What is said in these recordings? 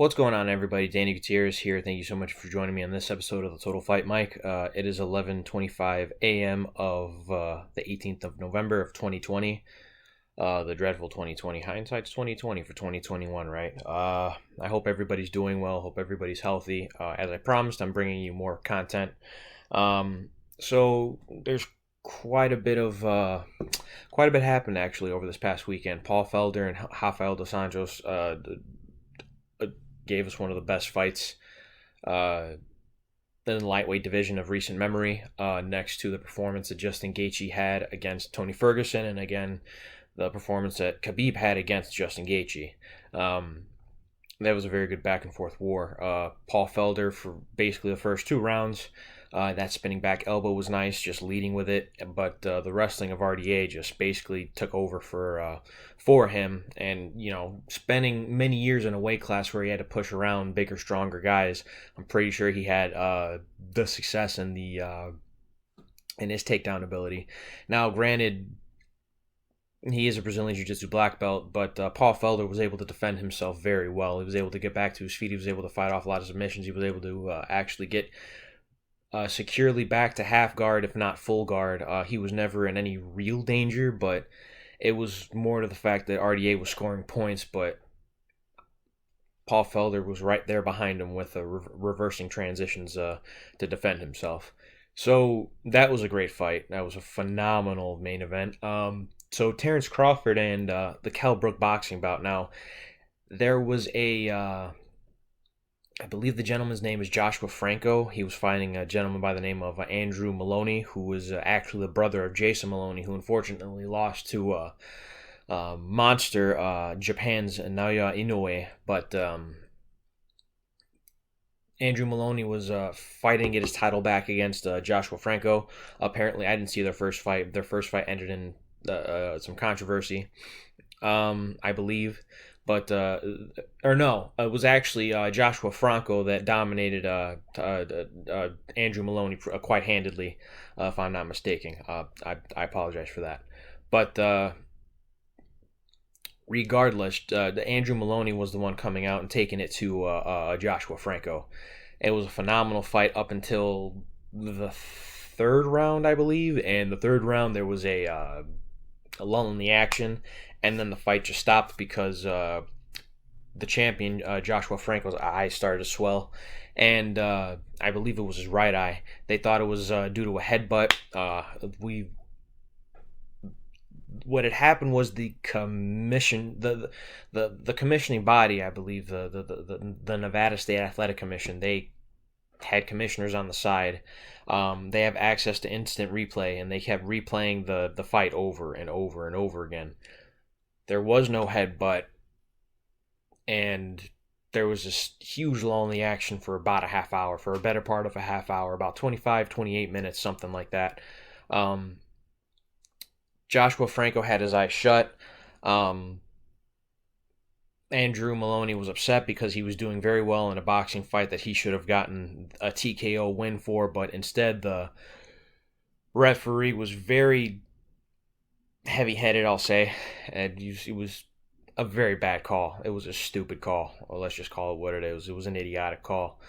What's going on, everybody? Danny Gutierrez here. Thank you so much for joining me on this episode of the Total Fight Mike. It is 11:25 a.m. of the 18th of November of 2020. The dreadful 2020. Hindsight's 2020 for 2021, right? I hope everybody's doing well. Hope everybody's healthy. As I promised, I'm bringing you more content. So there's quite a bit happened actually over this past weekend. Paul Felder and Rafael dos Anjos gave us one of the best fights in the lightweight division of recent memory, next to the performance that Justin Gaethje had against Tony Ferguson, and again, the performance that Khabib had against Justin Gaethje. That was a very good back and forth war. Paul Felder, for basically the first two rounds, that spinning back elbow was nice, just leading with it. But the wrestling of RDA just basically took over for him. And, spending many years in a weight class where he had to push around bigger, stronger guys, I'm pretty sure he had the success in his takedown ability. Now, granted, he is a Brazilian Jiu-Jitsu black belt, but Paul Felder was able to defend himself very well. He was able to get back to his feet. He was able to fight off a lot of submissions. He was able to actually get securely back to half guard, if not full guard. He was never in any real danger, but it was more to the fact that RDA was scoring points, but Paul Felder was right there behind him with reversing transitions to defend himself. So that was a great fight. That was a phenomenal main event. So Terrence Crawford and the Kell Brook boxing bout. Now, there was I believe the gentleman's name is Joshua Franco. He was fighting a gentleman by the name of Andrew Maloney, who was actually the brother of Jason Maloney, who unfortunately lost to monster Japan's Naoya Inoue. But Andrew Maloney was fighting to get his title back against Joshua Franco. Apparently, I didn't see their first fight. Their first fight ended in some controversy, I believe. But, it was actually Joshua Franco that dominated Andrew Maloney quite handedly, if I'm not mistaken. I apologize for that. But regardless, Andrew Maloney was the one coming out and taking it to Joshua Franco. It was a phenomenal fight up until the third round, I believe. And the third round, there was a lull in the action, and then the fight just stopped because the champion, Joshua Franco's eye started to swell, and I believe it was his right eye. They thought it was due to a headbutt. What had happened was the commission, the commissioning body, I believe, the Nevada State Athletic Commission, they had commissioners on the side. They have access to instant replay, and they kept replaying the fight over and over and over again. There was no headbutt, and there was this huge lull in the action for about a half hour, for a better part of a half hour, about 25, 28 minutes, something like that. Joshua Franco had his eyes shut. Andrew Maloney was upset because he was doing very well in a boxing fight that he should have gotten a TKO win for, but instead the referee was very heavy-headed, I'll say, and it was a very bad call. It was a stupid call, or let's just call it what it is. It was an idiotic call.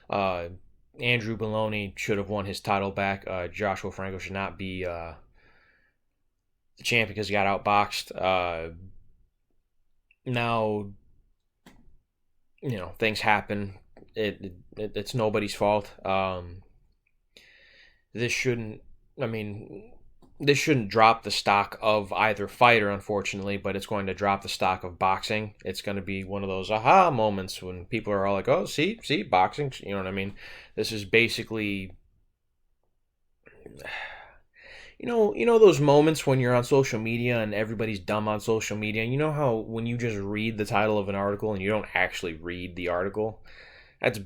Andrew Maloney should have won his title back. Joshua Franco should not be the champion because he got outboxed. Now, things happen. It's nobody's fault. This shouldn't drop the stock of either fighter, unfortunately, but it's going to drop the stock of boxing. It's going to be one of those aha moments when people are all like, oh, see, boxing, you know what I mean? This is basically, those moments when you're on social media and everybody's dumb on social media. You know how when you just read the title of an article and you don't actually read the article? That's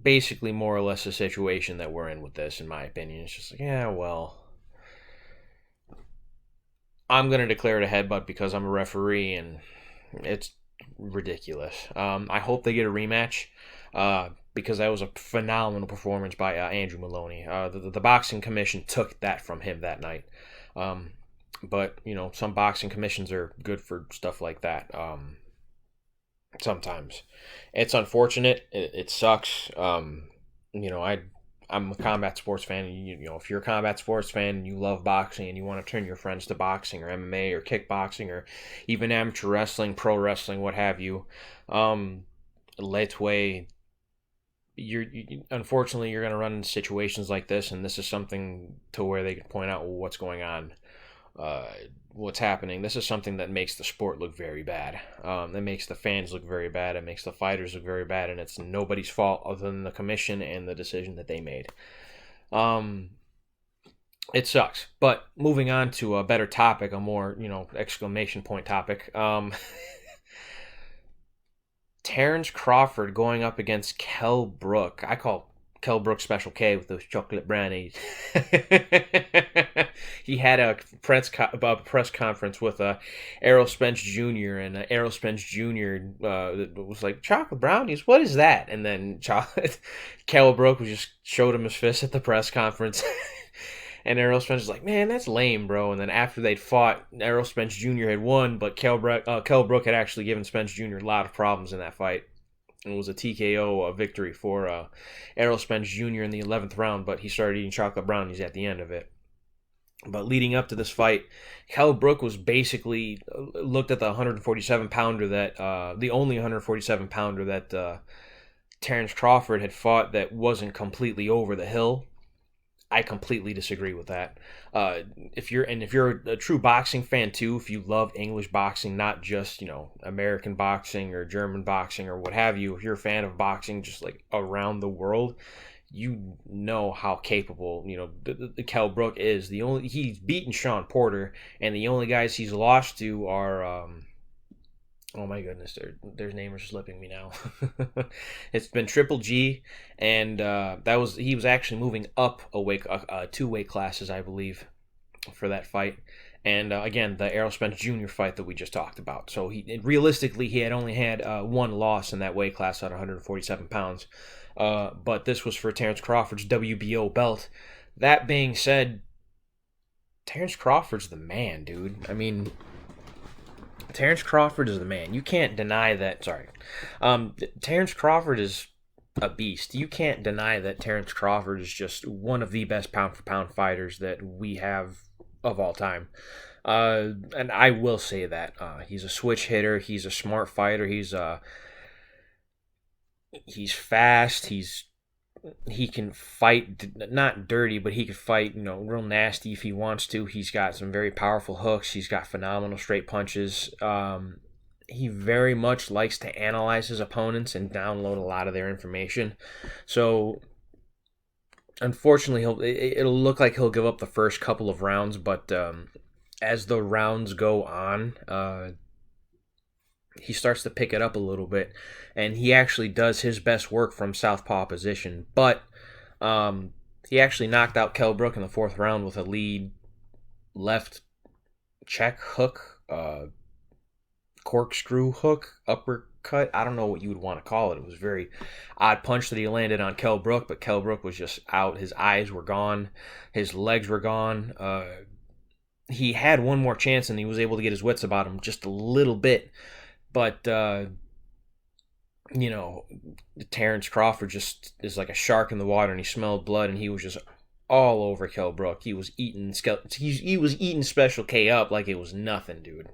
basically more or less the situation that we're in with this, in my opinion. It's just like, yeah, well, I'm going to declare it a headbutt because I'm a referee, and it's ridiculous. I hope they get a rematch. Because that was a phenomenal performance by Andrew Maloney. The boxing commission took that from him that night. But, some boxing commissions are good for stuff like that. sometimes. It's unfortunate. It sucks. You know, I'm a combat sports fan. And you know, if you're a combat sports fan and you love boxing and you want to turn your friends to boxing or MMA or kickboxing or even amateur wrestling, pro wrestling, what have you, um, Lightweight, unfortunately you're going to run into situations like this, and this is something to where they can point out what's going on, uh, what's happening. This is something that makes the sport look very bad. That makes the fans look very bad. It makes the fighters look very bad, and it's nobody's fault other than the commission and the decision that they made. Um, it sucks. But moving on to a better topic, a more exclamation point topic. Terrence Crawford going up against Kell Brook. I call Kell Brook Special K with those chocolate brownies. He had a press conference with Errol Spence Jr. and Errol Spence Jr. Was like, chocolate brownies, what is that? And then Kell Brook just showed him his fist at the press conference. And Errol Spence was like, man, that's lame, bro. And then after they'd fought, Errol Spence Jr. had won, but Kell Brook had actually given Spence Jr. a lot of problems in that fight. It was a TKO victory for Errol Spence Jr. in the 11th round, but he started eating chocolate brownies at the end of it. But leading up to this fight, Kell Brook was basically looked at the 147-pounder the only 147-pounder that Terrence Crawford had fought that wasn't completely over the hill. I completely disagree with that. If you're a true boxing fan too, if you love English boxing, not just American boxing or German boxing or what have you, if you're a fan of boxing just like around the world, you know how capable the Kell Brook is. He's beaten Sean Porter, and the only guys he's lost to are. Oh my goodness, their names are slipping me now. It's been Triple G, and he was actually moving up two weight classes, I believe, for that fight. And again, the Errol Spence Jr. fight that we just talked about. So realistically, he had only had one loss in that weight class at 147 pounds. But this was for Terrence Crawford's WBO belt. That being said, Terrence Crawford's the man, dude. I mean, Terrence Crawford is the man. You can't deny that. Sorry. Terrence Crawford is a beast. You can't deny that Terrence Crawford is just one of the best pound-for-pound fighters that we have of all time. And I will say that. He's a switch hitter. He's a smart fighter. He's fast. He can fight, not dirty, but he can fight, real nasty if he wants to. He's got some very powerful hooks. He's got phenomenal straight punches. He very much likes to analyze his opponents and download a lot of their information. So, unfortunately, it'll look like he'll give up the first couple of rounds, but as the rounds go on, he starts to pick it up a little bit, and he actually does his best work from southpaw position. But he actually knocked out Kell Brook in the 4th round with a lead left check hook, corkscrew hook, uppercut. I don't know what you would want to call it. It was a very odd punch that he landed on Kell Brook, but Kell Brook was just out. His eyes were gone. His legs were gone. He had one more chance, and he was able to get his wits about him just a little bit. But, Terrence Crawford just is like a shark in the water, and he smelled blood, and he was just all over Kell Brook. He was eating Special K up like it was nothing, dude.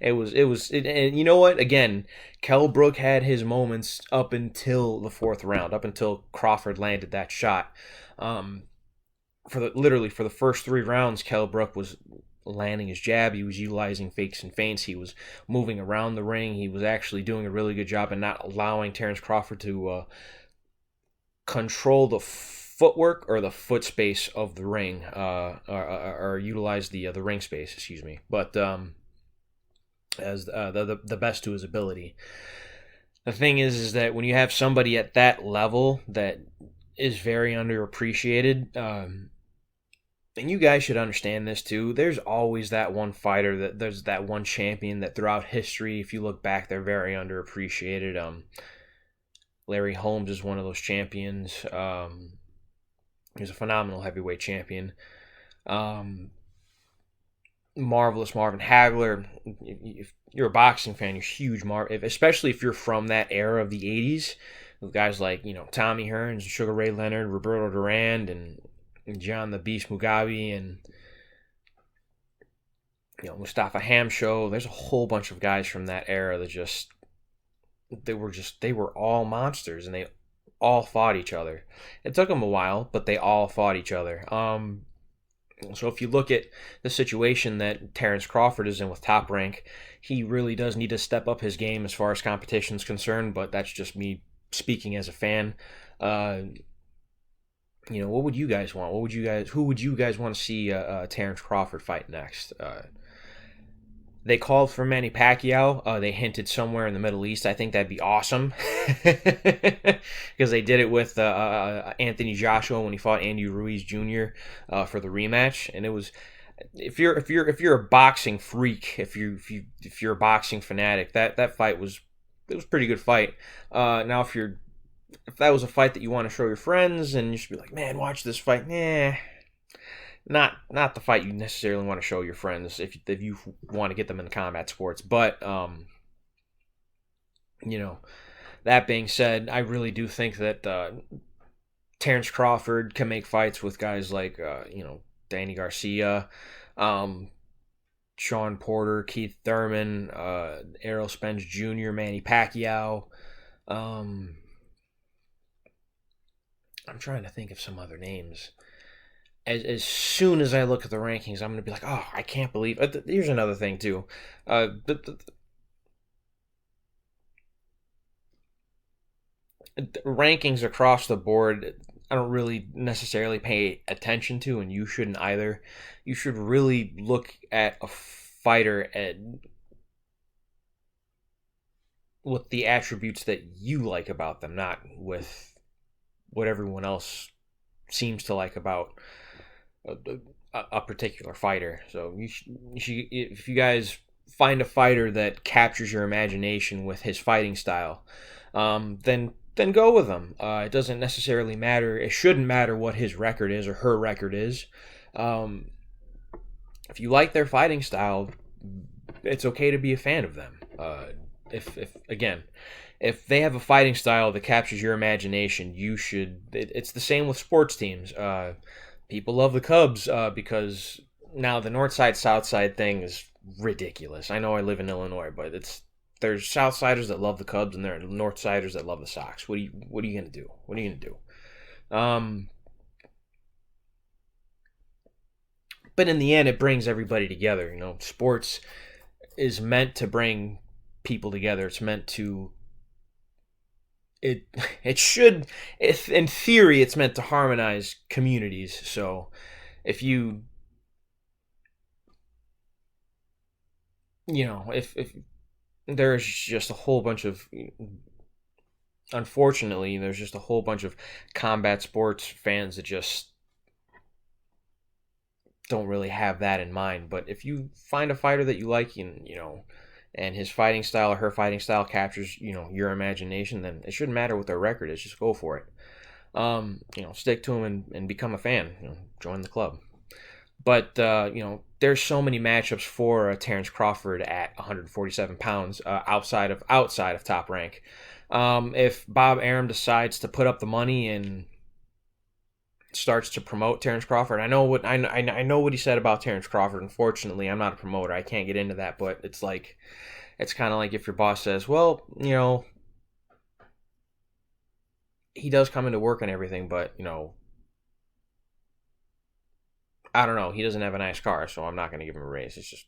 And you know what? Again, Kell Brook had his moments up until the 4th round, up until Crawford landed that shot. For the first 3 rounds, Kell Brook was landing his jab. He was utilizing fakes and feints. He was moving around the ring. He was actually doing a really good job and not allowing Terrence Crawford to control the footwork or the foot space of the ring, or utilize the ring space, excuse me. But as the best to his ability. The thing is that when you have somebody at that level that is very underappreciated, and you guys should understand this too, there's always that one fighter, there's that one champion that throughout history, if you look back, they're very underappreciated. Larry Holmes is one of those champions. He's a phenomenal heavyweight champion. marvelous Marvin Hagler. If you're a boxing fan, you're huge especially if you're from that era of the '80s, with guys like Tommy Hearns, Sugar Ray Leonard, Roberto Duran, and John the Beast Mugabe, and Mustafa Hamsho. There's a whole bunch of guys from that era that they were all monsters, and they all fought each other. It took them a while, but they all fought each other. So if you look at the situation that Terrence Crawford is in with Top Rank, he really does need to step up his game as far as competition is concerned, but that's just me speaking as a fan. What would you guys want? Who would you guys want to see Terrence Crawford fight next? They called for Manny Pacquiao. They hinted somewhere in the Middle East. I think that'd be awesome because they did it with Anthony Joshua when he fought Andy Ruiz Jr. For the rematch, and it was if you're a boxing freak, if you're a boxing fanatic, that fight was a pretty good fight. Now if that was a fight that you want to show your friends and you should be like, man, watch this fight, not the fight you necessarily want to show your friends if you want to get them in combat sports. But that being said, I really do think that Terrence Crawford can make fights with guys like Danny Garcia, Sean Porter, Keith Thurman, Errol Spence Jr., Manny Pacquiao. I'm trying to think of some other names. As soon as I look at the rankings, I'm going to be like, oh, I can't believe it. Here's another thing, too. The rankings across the board, I don't really necessarily pay attention to, and you shouldn't either. You should really look at a fighter with the attributes that you like about them, not with what everyone else seems to like about a particular fighter. So you should, if you guys find a fighter that captures your imagination with his fighting style, then go with him. It doesn't necessarily matter. It shouldn't matter what his record is or her record is. If you like their fighting style, it's okay to be a fan of them. If they have a fighting style that captures your imagination, you should. It's the same with sports teams. People love the Cubs because now the North Side South Side thing is ridiculous. I know I live in Illinois, but there's Southsiders that love the Cubs and there are Northsiders that love the Sox. What are you gonna do? What are you gonna do? But in the end, it brings everybody together. Sports is meant to bring people together. It's meant to. It should, if in theory, it's meant to harmonize communities. So, if if there's just a whole bunch of, unfortunately, there's just a whole bunch of combat sports fans that just don't really have that in mind. But if you find a fighter that you like, and his fighting style or her fighting style captures, your imagination, then it shouldn't matter what their record is. Just go for it. Stick to them and become a fan. Join the club. But, there's so many matchups for Terrence Crawford at 147 pounds outside of Top Rank. If Bob Arum decides to put up the money and starts to promote Terrence Crawford, I know what he said about Terrence Crawford. Unfortunately, I'm not a promoter. I can't get into that, but it's kind of like if your boss says, well, he does come into work and everything, but I don't know, he doesn't have a nice car, so I'm not going to give him a raise.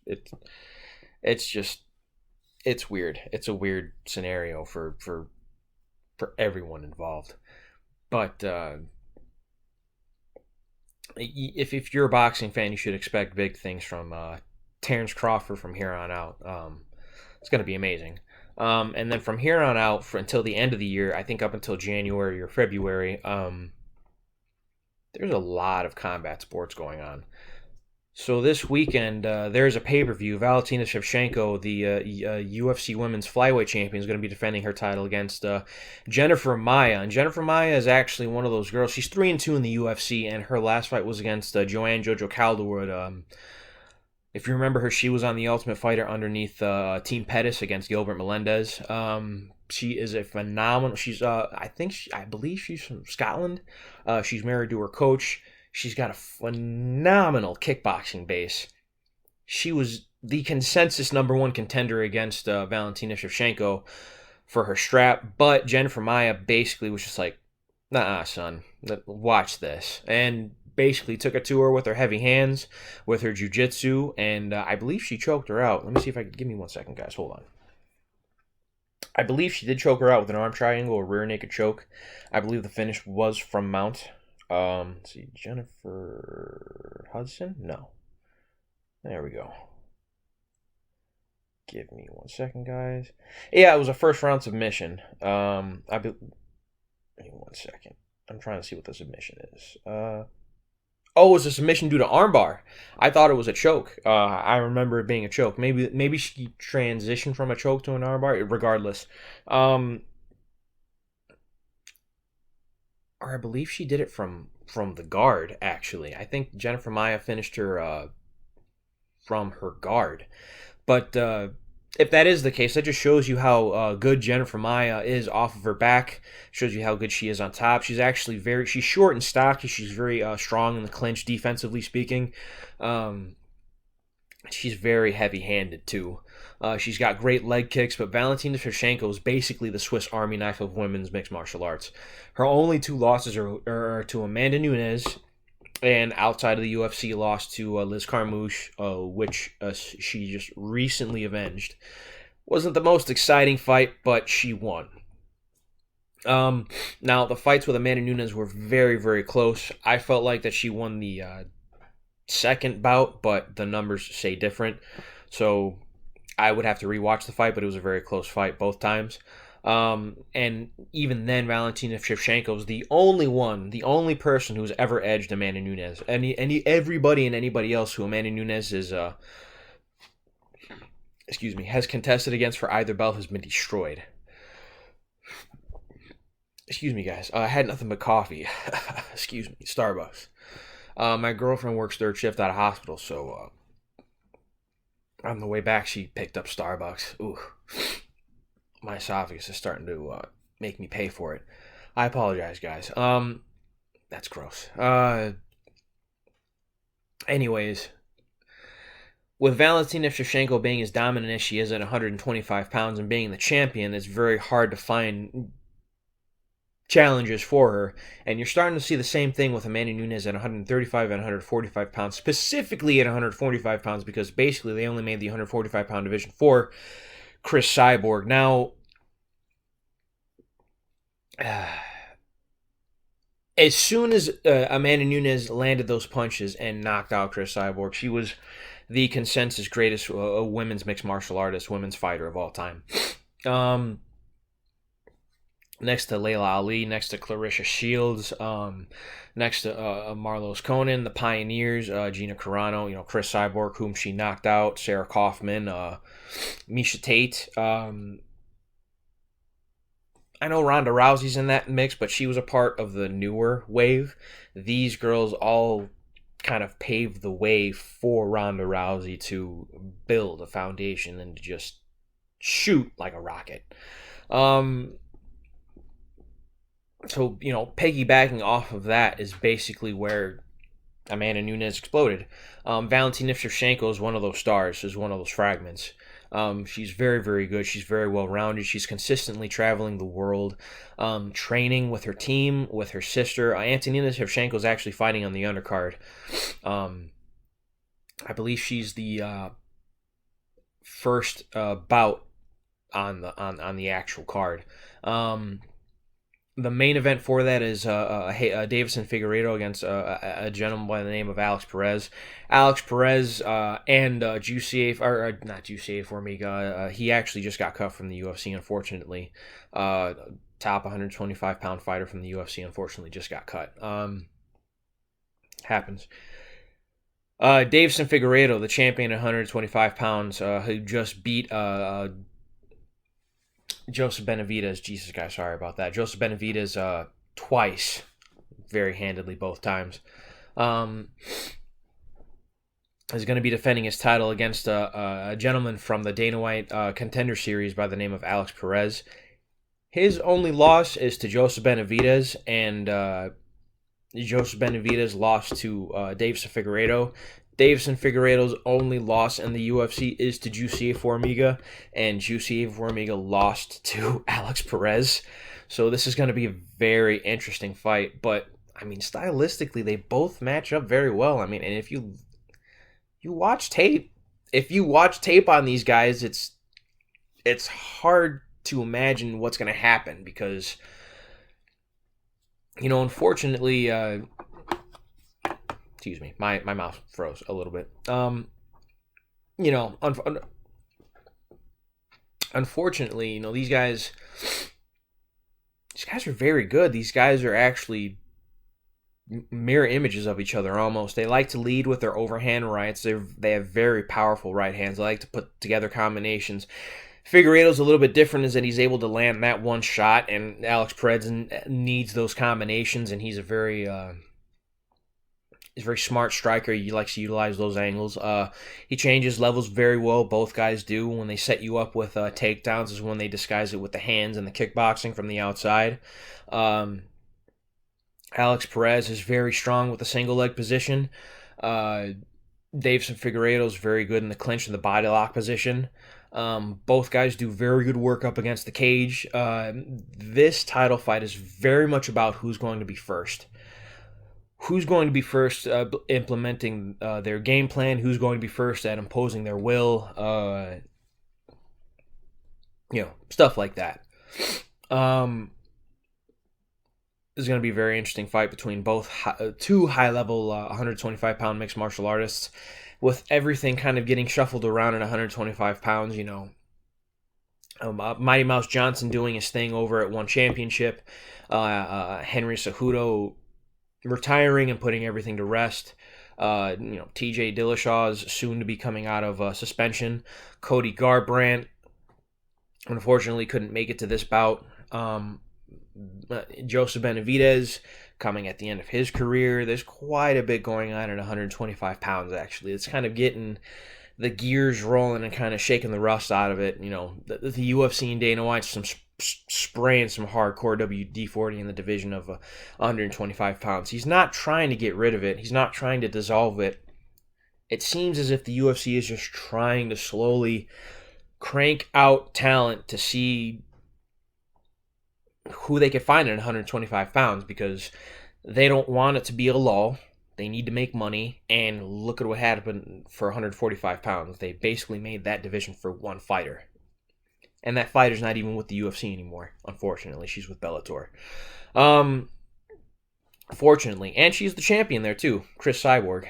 It's weird. It's a weird scenario for everyone involved. But if you're a boxing fan, you should expect big things from Terrence Crawford from here on out. It's going to be amazing. And then from here on out, until the end of the year, I think up until January or February, there's a lot of combat sports going on. So this weekend, there's a pay-per-view. Valentina Shevchenko, the UFC Women's Flyweight Champion, is going to be defending her title against Jennifer Maia. And Jennifer Maia is actually one of those girls. She's 3-2 in the UFC, and her last fight was against Joanne Jojo Calderwood. If you remember her, she was on the Ultimate Fighter underneath Team Pettis against Gilbert Melendez. She is a phenomenal. She's I believe she's from Scotland. She's married to her coach. She's got a phenomenal kickboxing base. She was the consensus #1 contender against Valentina Shevchenko for her strap, but Jennifer Maia basically was just like, nah, son, watch this. And basically took it to her with her heavy hands, with her jiu-jitsu, and I believe she choked her out. Let me see if I can... Give me 1 second, guys. Hold on. I believe she did choke her out with an arm triangle, a rear naked choke. I believe the finish was from mount. Let's see, Jennifer Hudson? No. There we go. Give me 1 second, guys. Yeah, it was a first round submission. Give me 1 second. I'm trying to see what the submission is. Oh, it was a submission due to armbar. I thought it was a choke. I remember it being a choke. Maybe she transitioned from a choke to an armbar. Regardless, or I believe she did it from the guard. Actually, I think Jennifer Maia finished her from her guard. But if that is the case, that just shows you how good Jennifer Maia is off of her back. Shows you how good she is on top. She's actually she's short and stocky. She's very strong in the clinch, defensively speaking. She's very heavy-handed, too. She's got great leg kicks, but Valentina Shevchenko is basically the Swiss Army knife of women's mixed martial arts. Her only 2 losses are to Amanda Nunes, and outside of the UFC, lost to Liz Carmouche, which she just recently avenged. Wasn't the most exciting fight, but she won. Now, the fights with Amanda Nunes were very, very close. I felt like that she won the second bout, but the numbers say different. So I would have to rewatch the fight, but it was a very close fight both times. And even then, Valentina Shevchenko is the only person who's ever edged Amanda Nunes. Everybody and anybody else who Amanda Nunes is, has contested against for either belt has been destroyed. Excuse me, guys. I had nothing but coffee. Excuse me. Starbucks. My girlfriend works third shift out of hospital, so on the way back, she picked up Starbucks. Ooh. My esophagus is starting to make me pay for it. I apologize, guys. That's gross. Anyways, with Valentina Shevchenko being as dominant as she is at 125 pounds and being the champion, it's very hard to find challenges for her. And you're starting to see the same thing with Amanda Nunes at 135 and 145 pounds, specifically at 145 pounds, because basically they only made the 145 pound division for Chris Cyborg. Now, as soon as Amanda Nunes landed those punches and knocked out Chris Cyborg, she was the consensus greatest women's mixed martial artist, women's fighter of all time. Next to Layla Ali, next to Clarissa Shields, next to Marlos Conan, the Pioneers, Gina Carano, Chris Cyborg, whom she knocked out, Sarah Kaufman, Miesha Tate. I know Ronda Rousey's in that mix, but she was a part of the newer wave. These girls all kind of paved the way for Ronda Rousey to build a foundation and to just shoot like a rocket. So, piggybacking off of that is basically where Amanda Nunes exploded. Valentina Shevchenko is one of those stars, is one of those fragments. She's very, very good. She's very well-rounded. She's consistently traveling the world, training with her team, with her sister. Antonina Shevchenko is actually fighting on the undercard. I believe she's the first bout on the actual card. The main event for that is Davison Figueiredo against a gentleman by the name of Alex Perez. Alex Perez and Jussier, or not Jussier Formiga, he actually just got cut from the UFC, unfortunately. Top 125-pound fighter from the UFC, unfortunately, just got cut. Happens. Davison Figueiredo, the champion at 125 pounds, who just beat Joseph Benavidez, Jesus, guys, sorry about that. Joseph Benavidez twice, very handedly both times. is going to be defending his title against a gentleman from the Dana White Contender Series by the name of Alex Perez. His only loss is to Joseph Benavidez, and Joseph Benavidez lost to Deiveson Figueiredo. Deiveson Figueiredo's only loss in the UFC is to Jussier Formiga, and Jussier Formiga lost to Alex Perez. So this is going to be a very interesting fight. But, I mean, stylistically, they both match up very well. I mean, and if you watch tape, on these guys, it's hard to imagine what's going to happen because, you know, unfortunately, excuse me, my mouth froze a little bit. You know, unfortunately, you know, these guys are very good. These guys are actually mirror images of each other almost. They like to lead with their overhand rights. They have very powerful right hands. They like to put together combinations. Figueiredo's a little bit different is that he's able to land that one shot, and Alex Perez needs those combinations, and he's a very smart striker. He likes to utilize those angles. He changes levels very well. Both guys do. When they set you up with takedowns is when they disguise it with the hands and the kickboxing from the outside. Alex Perez is very strong with the single leg position. Deiveson Figueiredo is very good in the clinch and the body lock position. Both guys do very good work up against the cage. This title fight is very much about who's going to be first. Who's going to be first implementing their game plan? Who's going to be first at imposing their will? You know, stuff like that. This is going to be a very interesting fight between both two high-level 125-pound mixed martial artists, with everything kind of getting shuffled around at 125 pounds. You know, Mighty Mouse Johnson doing his thing over at One Championship, Henry Cejudo retiring and putting everything to rest. You know, TJ Dillashaw is soon to be coming out of suspension. Cody Garbrandt unfortunately couldn't make it to this bout. Joseph Benavidez coming at the end of his career. There's quite a bit going on at 125 pounds, actually. It's kind of getting the gears rolling and kind of shaking the rust out of it. You know, the UFC and Dana White's spraying some hardcore WD-40 in the division of 125 pounds. He's not trying to get rid of it. He's not trying to dissolve it. It seems as if the UFC is just trying to slowly crank out talent to see who they could find at 125 pounds, because they don't want it to be a lull. They need to make money, and look at what happened for 145 pounds. They basically made that division for one fighter. And that fighter's not even with the UFC anymore, unfortunately. She's with Bellator. Fortunately. And she's the champion there, too, Chris Cyborg.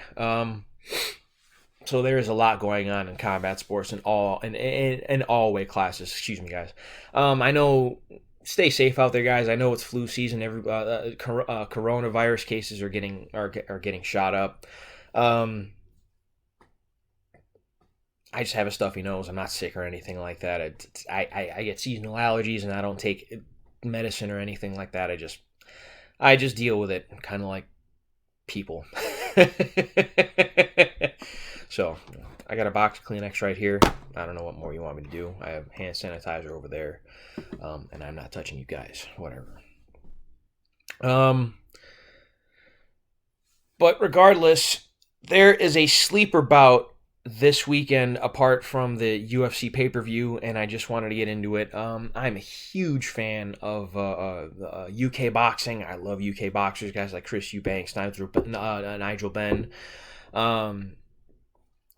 So there is a lot going on in combat sports in all weight classes. Excuse me, guys. I know... Stay safe out there, guys. I know it's flu season. Coronavirus cases are getting shot up. I just have a stuffy nose. I'm not sick or anything like that. I get seasonal allergies, and I don't take medicine or anything like that. I just deal with it, kind of like people. So I got a box of Kleenex right here. I don't know what more you want me to do. I have hand sanitizer over there, and I'm not touching you guys. Whatever. But regardless, there is a sleeper bout this weekend apart from the UFC pay-per-view, and I just wanted to get into it. I'm a huge fan of UK boxing. I love UK boxers, guys like Chris Eubanks, Nigel Benn.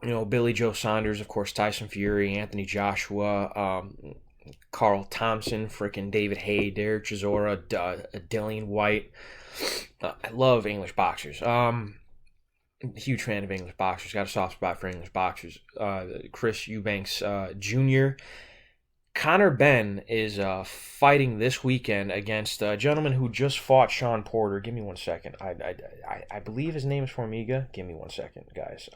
You know, Billy Joe Saunders, of course, Tyson Fury, Anthony Joshua, Carl Thompson, frickin' David Haye, Derek Chisora, Dillian White. I love English boxers. Huge fan of English boxers. Got a soft spot for English boxers. Chris Eubanks Jr. Conor Benn is fighting this weekend against a gentleman who just fought Sean Porter. Give me 1 second. I believe his name is Formiga. Give me 1 second, guys.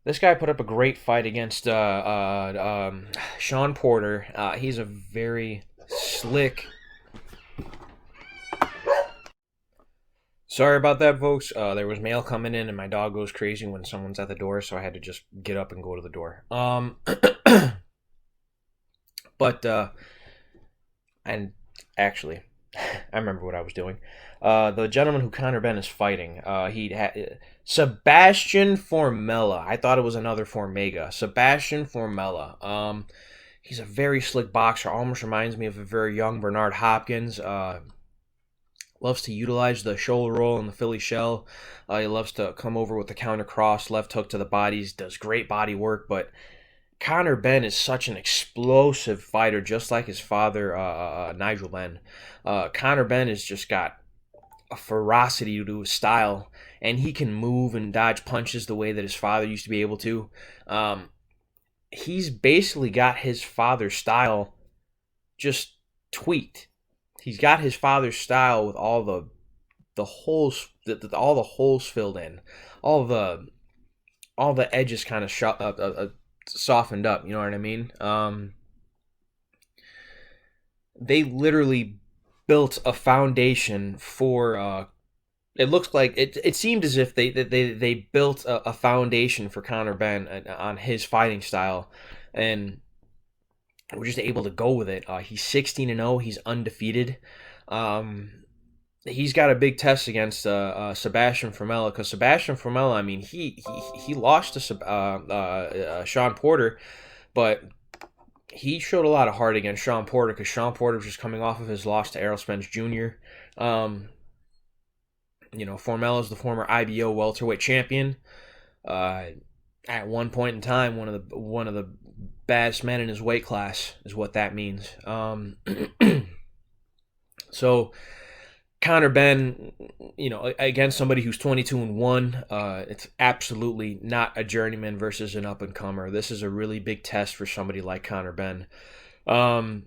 This guy put up a great fight against Sean Porter. He's a very slick... Sorry about that, folks. There was mail coming in, and my dog goes crazy when someone's at the door, so I had to just get up and go to the door. But and actually, I remember what I was doing. The gentleman who Conor Benn is fighting, he had Sebastian Formella. I thought it was another Formega. Sebastian Formella. He's a very slick boxer. Almost reminds me of a very young Bernard Hopkins. Loves to utilize the shoulder roll and the Philly shell. He loves to come over with the counter cross, left hook to the bodies. Does great body work, but Conor Benn is such an explosive fighter, just like his father, Nigel Benn. Conor Benn has just got a ferocity to his style, and he can move and dodge punches the way that his father used to be able to. He's basically got his father's style just tweaked. He's got his father's style with all the holes, all the holes filled in, all the edges kind of softened up. You know what I mean? They literally built a foundation for. It looks like it seemed as if they built a foundation for Conor Benn on his fighting style, and we're just able to go with it. He's 16-0. He's undefeated. He's got a big test against Sebastian Formella, because Sebastian Formella, I mean, he lost to Sean Porter, but he showed a lot of heart against Sean Porter, because Sean Porter was just coming off of his loss to Errol Spence Jr. Formella is the former IBO welterweight champion. At one point in time, one of the baddest men in his weight class is what that means. So Conor Benn, against somebody who's 22-1, it's absolutely not a journeyman versus an up and comer. This is a really big test for somebody like Conor Benn. In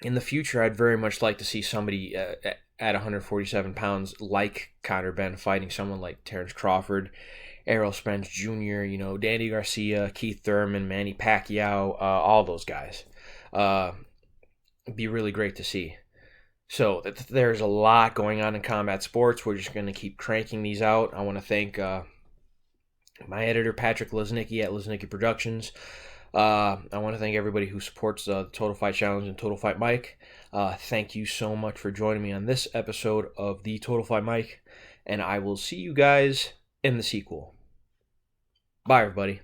the future, I'd very much like to see somebody at 147 pounds like Conor Benn fighting someone like Terrence Crawford, Errol Spence Jr., Danny Garcia, Keith Thurman, Manny Pacquiao, all those guys. It'd be really great to see. So there's a lot going on in combat sports. We're just going to keep cranking these out. I want to thank my editor, Patrick Lesnicki at Lesnicki Productions. I want to thank everybody who supports the Total Fight Challenge and Total Fight Mike. Thank you so much for joining me on this episode of the Total Fight Mike, and I will see you guys in the sequel. Bye, everybody.